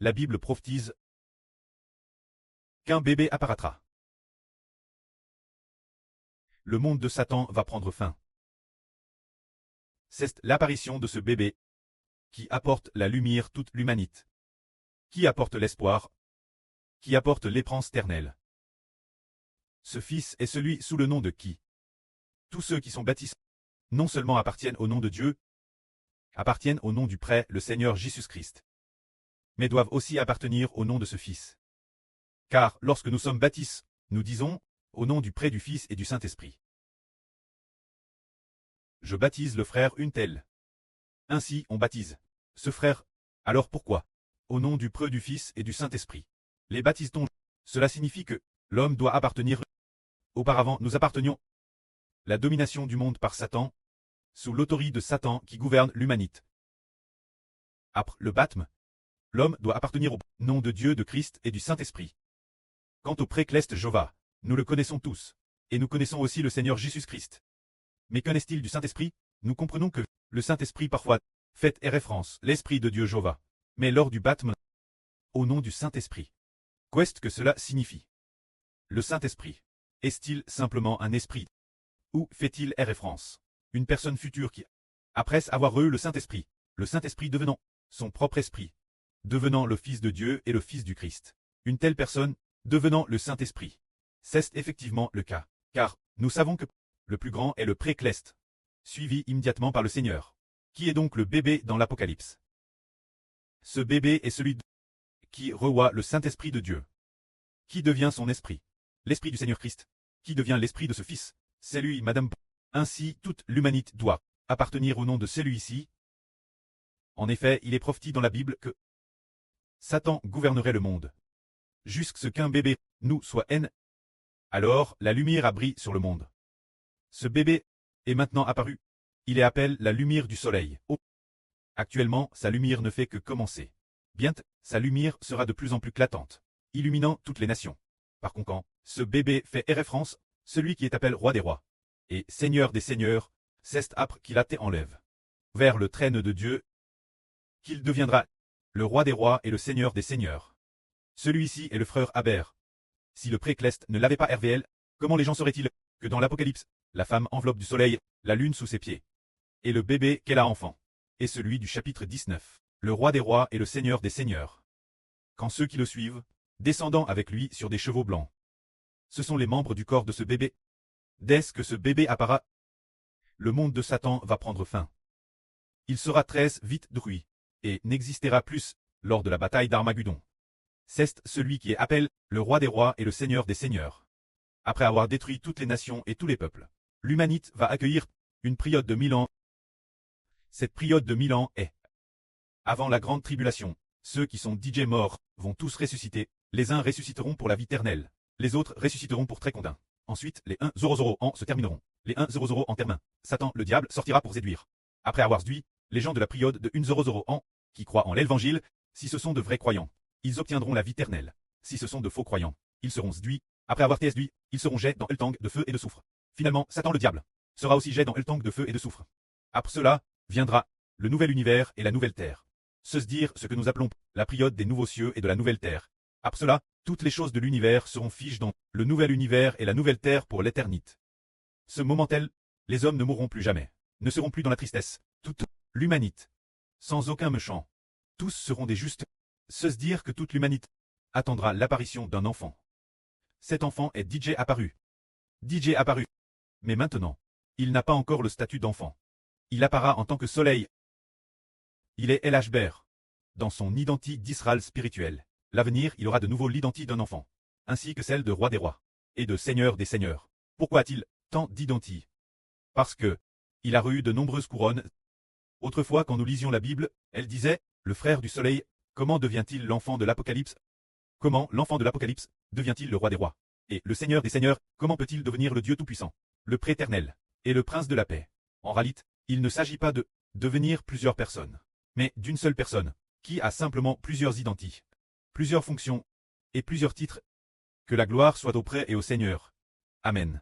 la Bible prophétise qu'un bébé apparaîtra. Le monde de Satan va prendre fin. C'est l'apparition de ce bébé qui apporte la lumière toute l'humanité, qui apporte l'espoir, qui apporte l'espérance éternelle. Ce Fils est celui sous le nom de qui tous ceux qui sont baptisés non seulement appartiennent au nom de Dieu, appartiennent au nom du Prêtre, le Seigneur Jésus-Christ, mais doivent aussi appartenir au nom de ce Fils. Car lorsque nous sommes baptisés, nous disons au nom du Prêtre, du Fils et du Saint-Esprit. Je baptise le frère une telle. Ainsi on baptise ce frère. Alors pourquoi au nom du Prêtre, du Fils et du Saint-Esprit les baptise-t-on? Cela signifie que l'homme doit appartenir. Auparavant nous appartenions la domination du monde par Satan, sous l'autorité de Satan qui gouverne l'humanité. Après le baptême, l'homme doit appartenir au nom de Dieu, de Christ et du Saint-Esprit. Quant au Précleste Jéhovah, nous le connaissons tous, et nous connaissons aussi le Seigneur Jésus-Christ. Mais qu'en est-il du Saint-Esprit? Nous comprenons que le Saint-Esprit parfois fait référence l'Esprit de Dieu Jéhovah, mais lors du baptême, au nom du Saint-Esprit. Qu'est-ce que cela signifie? Le Saint-Esprit est-il simplement un esprit? Ou fait-il référence une personne future qui, après avoir eu le Saint-Esprit devenant son propre esprit, devenant le Fils de Dieu et le Fils du Christ, une telle personne devenant le Saint-Esprit? C'est effectivement le cas, car nous savons que le plus grand est le Précleste, suivi immédiatement par le Seigneur. Qui est donc le bébé dans l'Apocalypse? Ce bébé est celui qui reçoit le Saint-Esprit de Dieu. Qui devient son esprit? L'Esprit du Seigneur Christ. Qui devient l'Esprit de ce Fils? C'est lui, Madame. Ainsi, toute l'humanité doit appartenir au nom de celui-ci. En effet, il est prophétisé dans la Bible que Satan gouvernerait le monde, jusqu'à ce qu'un bébé nous soit né. Alors, la lumière a brillé sur le monde. Ce bébé est maintenant apparu. Il est appelé la lumière du soleil. Actuellement, sa lumière ne fait que commencer. Bientôt, sa lumière sera de plus en plus éclatante, illuminant toutes les nations. Par conséquent, ce bébé fait référence, celui qui est appelé roi des rois et Seigneur des seigneurs, c'est après qu'il a été enlève vers le trône de Dieu, qu'il deviendra le roi des rois et le Seigneur des seigneurs. Celui-ci est le frère Abère. Si le Précleste ne l'avait pas RVL, comment les gens sauraient-ils que dans l'Apocalypse, la femme enveloppe du soleil, la lune sous ses pieds, et le bébé qu'elle a enfant, est celui du chapitre 19, le roi des rois et le Seigneur des seigneurs. Quand ceux qui le suivent, descendant avec lui sur des chevaux blancs, ce sont les membres du corps de ce bébé. Dès que ce bébé apparaît, le monde de Satan va prendre fin. Il sera très vite détruit, et n'existera plus lors de la bataille d'Armageddon. C'est celui qui est appelé le roi des rois et le Seigneur des seigneurs. Après avoir détruit toutes les nations et tous les peuples, l'humanité va accueillir une période de 1000 ans. Cette période de 1000 ans est avant la grande tribulation. Ceux qui sont DJ morts vont tous ressusciter. Les uns ressusciteront pour la vie éternelle, les autres ressusciteront pour très condamn. Ensuite, les 100 ans se termineront. Les 100 en terminent. Satan, le diable, sortira pour séduire. Après avoir séduit les gens de la période de 100 ans, qui croient en l'évangile, si ce sont de vrais croyants, ils obtiendront la vie éternelle. Si ce sont de faux croyants, ils seront séduits. Après avoir été séduits, ils seront jetés dans le tank de feu et de soufre. Finalement, Satan, le diable, sera aussi jeté dans le tank de feu et de soufre. Après cela, viendra le nouvel univers et la nouvelle terre. Se dire ce que nous appelons la période des nouveaux cieux et de la nouvelle terre. Après cela, toutes les choses de l'univers seront figées dans le nouvel univers et la nouvelle terre pour l'éternité. Ce moment tel, les hommes ne mourront plus jamais, ne seront plus dans la tristesse, toute l'humanité, sans aucun méchant. Tous seront des justes. Se dire que toute l'humanité attendra l'apparition d'un enfant. Cet enfant est DJ apparu. DJ apparu. Mais maintenant, il n'a pas encore le statut d'enfant. Il apparaît en tant que soleil. Il est LHBR. Dans son identité d'Israël spirituel, l'avenir il aura de nouveau l'identité d'un enfant, ainsi que celle de roi des rois, et de seigneur des seigneurs. Pourquoi a-t-il tant d'identité? Parce que il a eu de nombreuses couronnes. Autrefois quand nous lisions la Bible, elle disait, le frère du soleil, comment devient-il l'enfant de l'Apocalypse? Comment l'enfant de l'Apocalypse devient-il le roi des rois? Et le Seigneur des seigneurs, comment peut-il devenir le Dieu tout-puissant, le Préternel, et le Prince de la paix? En réalité, il ne s'agit pas de devenir plusieurs personnes, mais d'une seule personne, qui a simplement plusieurs identités, plusieurs fonctions, et plusieurs titres. Que la gloire soit au Prêtre et au Seigneur. Amen.